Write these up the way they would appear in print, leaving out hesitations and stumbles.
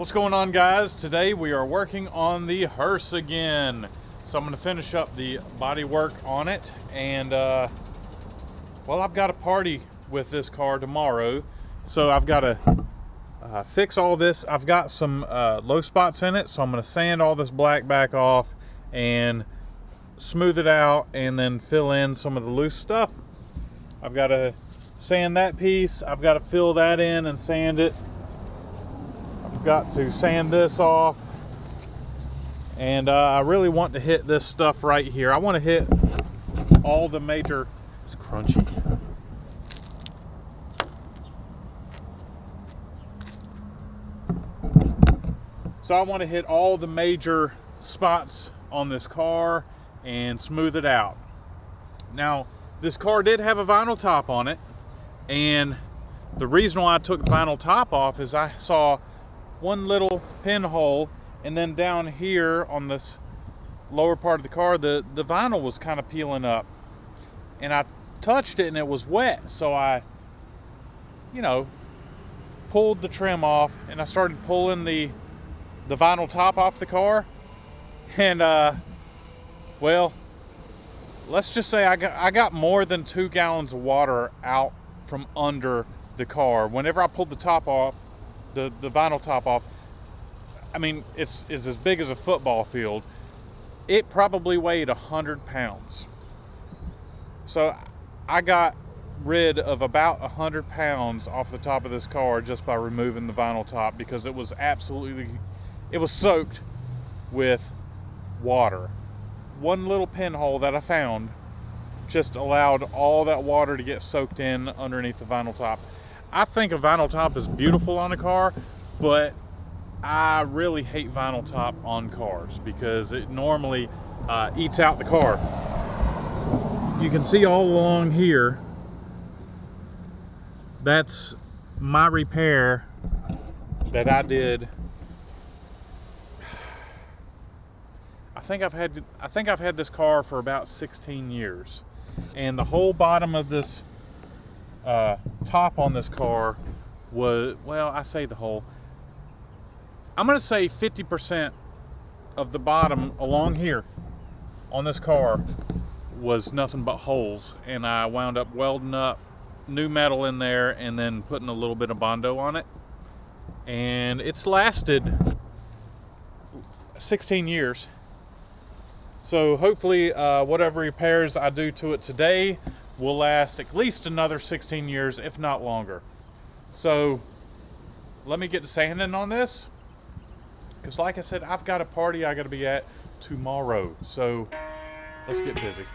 What's going on, guys? Today we are working on the hearse again. So I'm going to finish up the body work on it, and well, I've got a party with this car tomorrow, so I've got to fix all this. I've got some low spots in it, so I'm going to sand all this black back off and smooth it out and then fill in some of the loose stuff. I've got to sand that piece, I've got to fill that in and sand it. Got to sand this off, and I really want to hit this stuff right here. I want to hit all the major, it's crunchy. So I want to hit all the major spots on this car and smooth it out. Now, this car did have a vinyl top on it, and the reason why I took the vinyl top off is I saw one little pinhole, and then down here on this lower part of the car, the vinyl was kind of peeling up, and I touched it and it was wet, so I pulled the trim off and I started pulling the vinyl top off the car, and well, let's just say I got more than 2 gallons of water out from under the car whenever I pulled the top off, the vinyl top off. I mean, it's as big as a football field. It probably weighed 100 pounds. So I got rid of about 100 pounds off the top of this car just by removing the vinyl top, because it was soaked with water. One little pinhole that I found just allowed all that water to get soaked in underneath the vinyl top. I think a vinyl top is beautiful on a car, but I really hate vinyl top on cars because it normally eats out the car. You can see all along here, that's my repair that I did. I think I've had this car for about 16 years, and the whole bottom of this top on this car was, well, I say the whole, I'm going to say 50% of the bottom along here on this car was nothing but holes, and I wound up welding up new metal in there and then putting a little bit of Bondo on it, and it's lasted 16 years. So hopefully whatever repairs I do to it today will last at least another 16 years, if not longer. So let me get to sanding on this, because like I said, I've got a party I got to be at tomorrow. So let's get busy.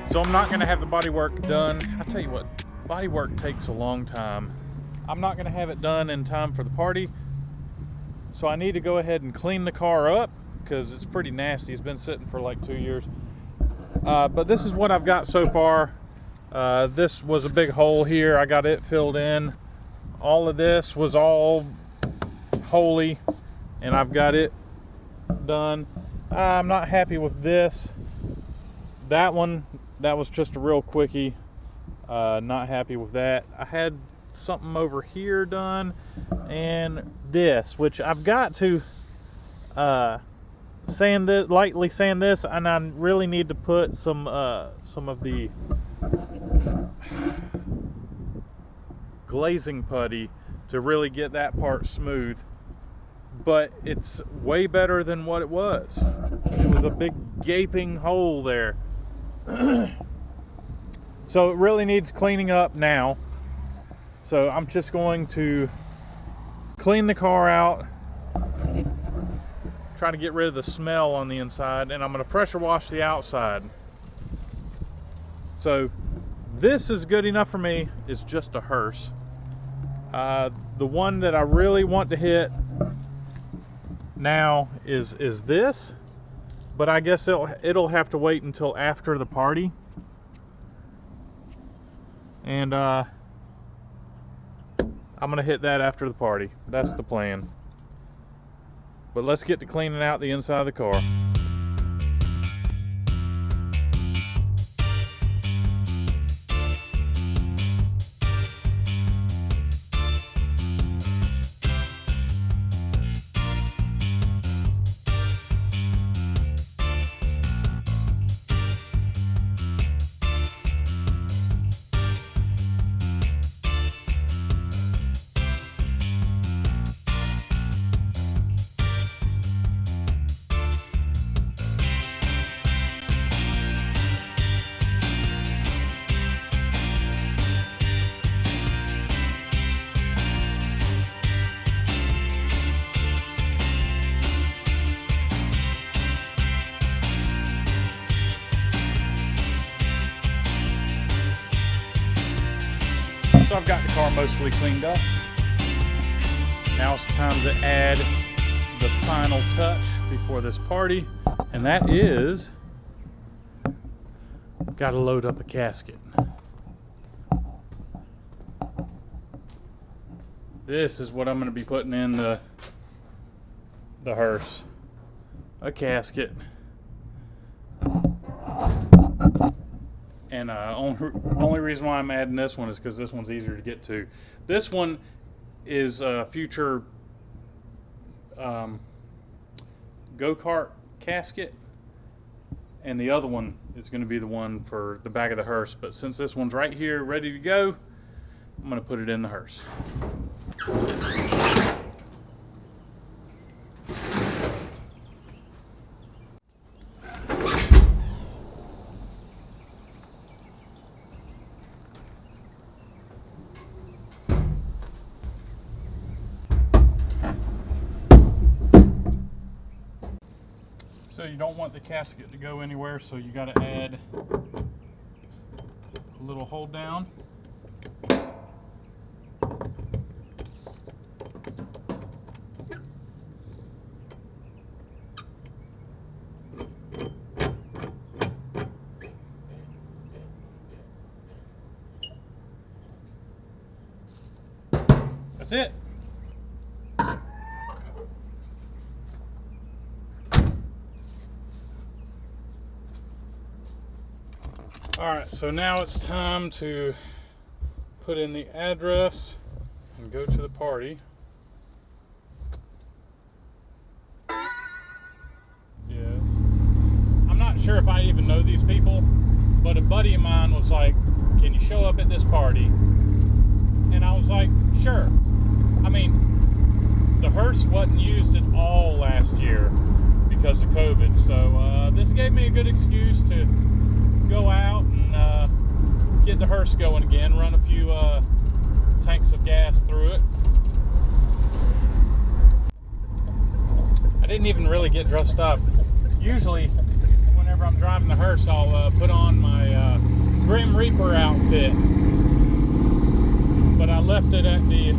So I'm not going to have the body work done. I tell you what, body work takes a long time. I'm not going to have it done in time for the party, So I need to go ahead and clean the car up because it's pretty nasty. It's been sitting for like 2 years. But this is what I've got so far. This was a big hole here. I got it filled in. All of this was all holy, and I've got it done. I'm not happy with this. That one, that was just a real quickie. Not happy with that. I had something over here done, and this, which I've got to sand it, lightly sand this, and I really need to put some of the glazing putty to really get that part smooth. But it's way better than what it was. It was a big gaping hole there. So it really needs cleaning up now. So I'm just going to clean the car out, try to get rid of the smell on the inside, and I'm going to pressure wash the outside. So this is good enough for me. It's just a hearse. The one that I really want to hit now is this, but I guess it'll have to wait until after the party. And I'm gonna hit that after the party. That's the plan. But let's get to cleaning out the inside of the car. So I've got the car mostly cleaned up. Now it's time to add the final touch before this party, and that is, got to load up a casket. This is what I'm going to be putting in the hearse. A casket. And only reason why I'm adding this one is because this one's easier to get to. This one is a future go-kart casket, and the other one is going to be the one for the back of the hearse. But since this one's right here ready to go, I'm going to put it in the hearse. So you don't want the casket to go anywhere, so you got to add a little hold down. That's it. Alright, so now it's time to put in the address and go to the party. Yes. I'm not sure if I even know these people, but a buddy of mine was like, "Can you show up at this party?" And I was like, sure. I mean, the hearse wasn't used at all last year because of COVID, so this gave me a good excuse to go out and get the hearse going again, run a few tanks of gas through it. I didn't even really get dressed up. Usually whenever I'm driving the hearse, I'll put on my Grim Reaper outfit, but I left it at the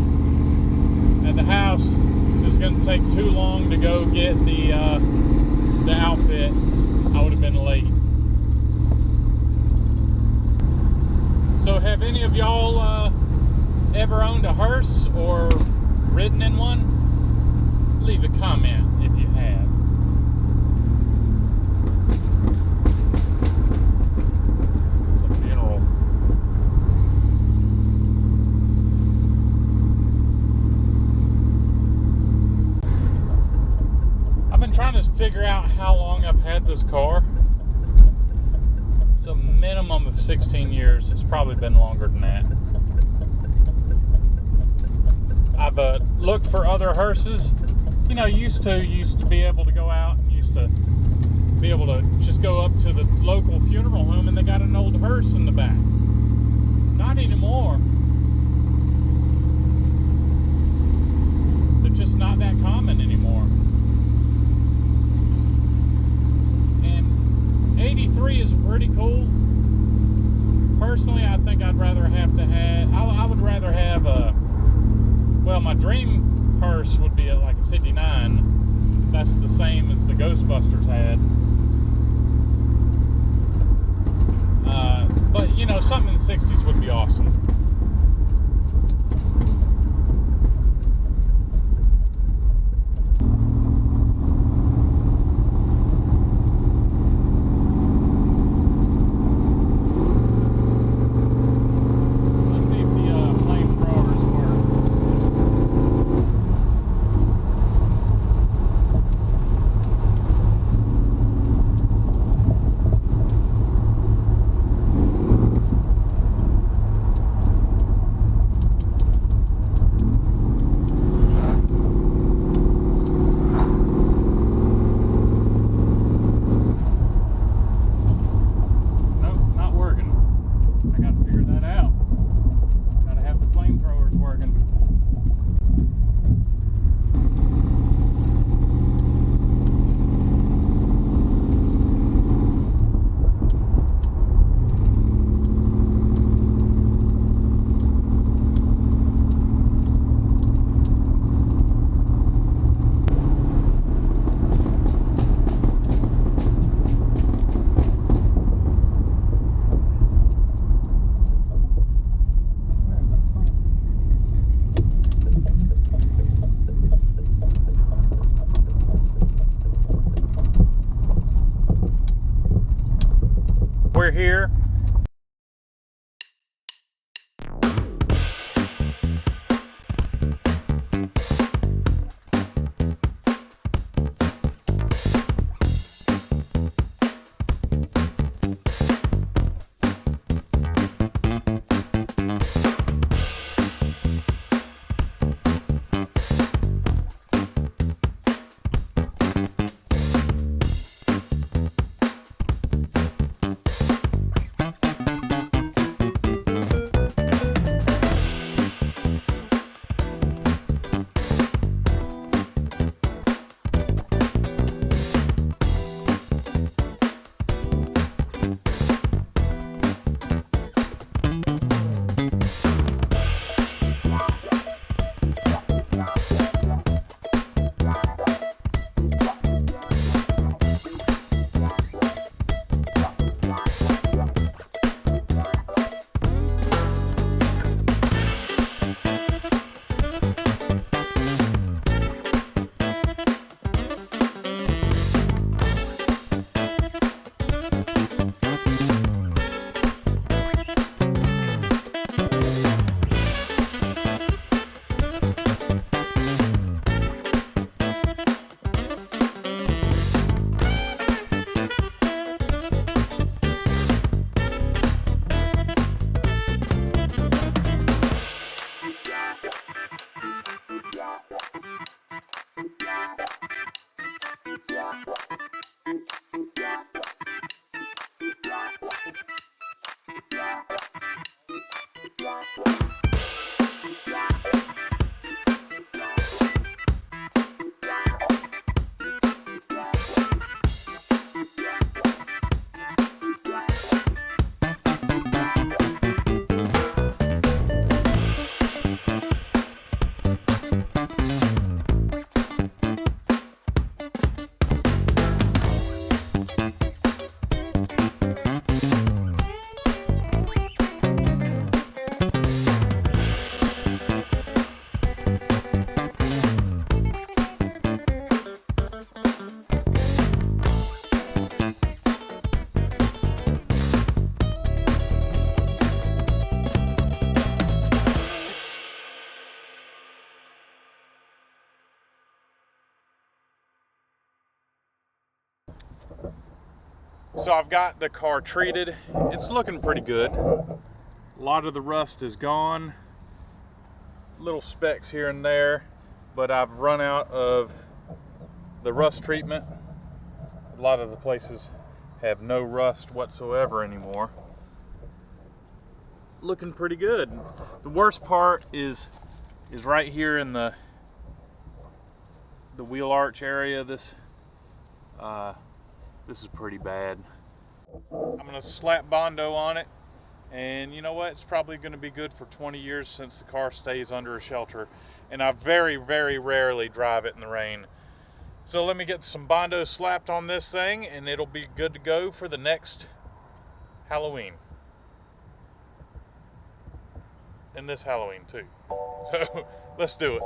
house. It was going to take too long to go get the outfit, I would have been late. So have any of y'all ever owned a hearse or ridden in one? Leave a comment if you have. It's a funeral. I've been trying to figure out how long I've had this car. It's a minimum of 16 years. It's probably been longer than that. I've looked for other hearses. You know, used to be able to go out and used to be able to just go up to the local funeral home and they got an old hearse in the back. Not anymore. They're just not that common anymore. And 83 is pretty cool. Personally, I think I'd rather have to have, I would rather have a, well, my dream hearse would be like a 59. That's the same as the Ghostbusters had. But, you know, something in the 60s would be awesome. We're here. So I've got the car treated. It's looking pretty good. A lot of the rust is gone. Little specks here and there, but I've run out of the rust treatment. A lot of the places have no rust whatsoever anymore. Looking pretty good. The worst part is right here in the wheel arch area. This is pretty bad. I'm gonna slap Bondo on it, and you know what? It's probably gonna be good for 20 years since the car stays under a shelter, and I very, very rarely drive it in the rain. So let me get some Bondo slapped on this thing, and it'll be good to go for the next Halloween. And this Halloween too. So let's do it.